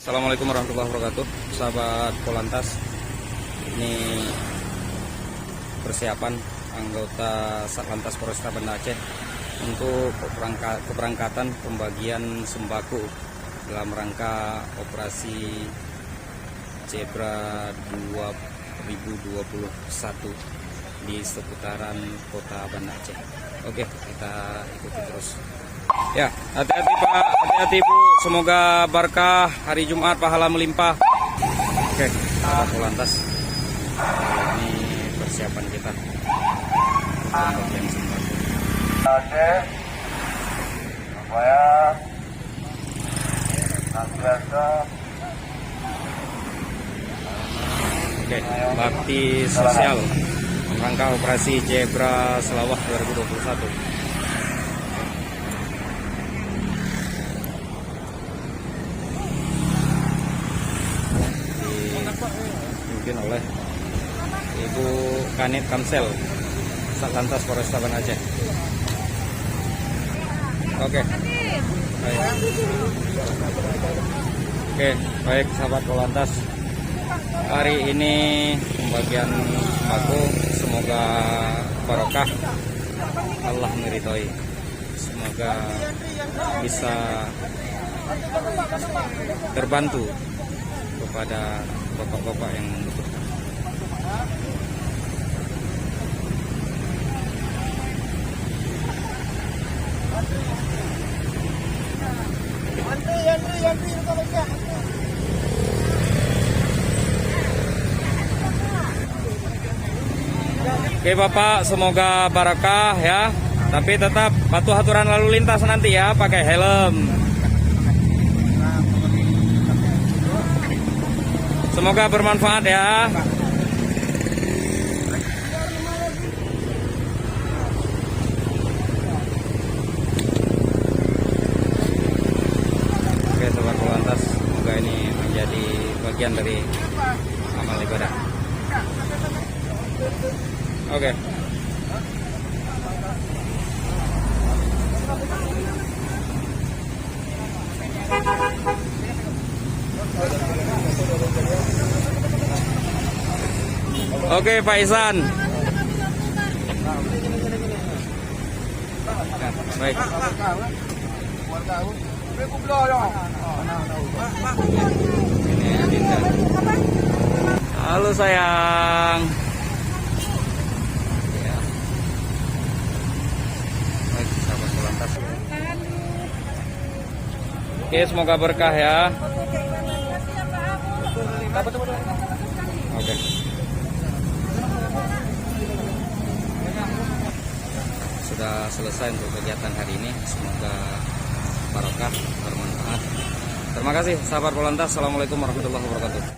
Assalamualaikum warahmatullahi wabarakatuh, sahabat Polantas. Ini persiapan anggota Satlantas Polresta Banda Aceh untuk keberangkatan pembagian sembako dalam rangka operasi Zebra 2021 di seputaran kota Banda Aceh. Oke, kita ikuti terus. Ya, hati-hati Pak, hati-hati Bu. Semoga berkah hari Jumat, pahala melimpah. Oke, sahabat Polantas. Ini persiapan kita. Pembagian sembako. Aceh supaya biasa. Oke, bakti sosial rangka operasi Zebra Selawah 2021. Dipimpin oleh Ibu Kanit Kamsel Satlantas Polresta Banda Aceh. Oke. Baik. Oke, baik sahabat Polantas. Hari ini pembagian sembako, semoga barokah, Allah meridhoi. Semoga bisa terbantu kepada bapak-bapak yang membutuhkan. Oke Bapak, semoga barakah ya. Tapi tetap patuh aturan lalu lintas nanti ya, pakai helm. Semoga bermanfaat ya. Oke sobat Polantas, semoga ini menjadi bagian dari amal ibadah. Oke. Oke Pak Isan. Baik. Ini Adinda. Halo sayang. Ya. Baik sahabat Polantas. Oke, semoga berkah ya. Oke. Sudah selesai untuk kegiatan hari ini. Semoga barokah, bermanfaat. Terima kasih sahabat Polantas. Assalamualaikum warahmatullahi wabarakatuh.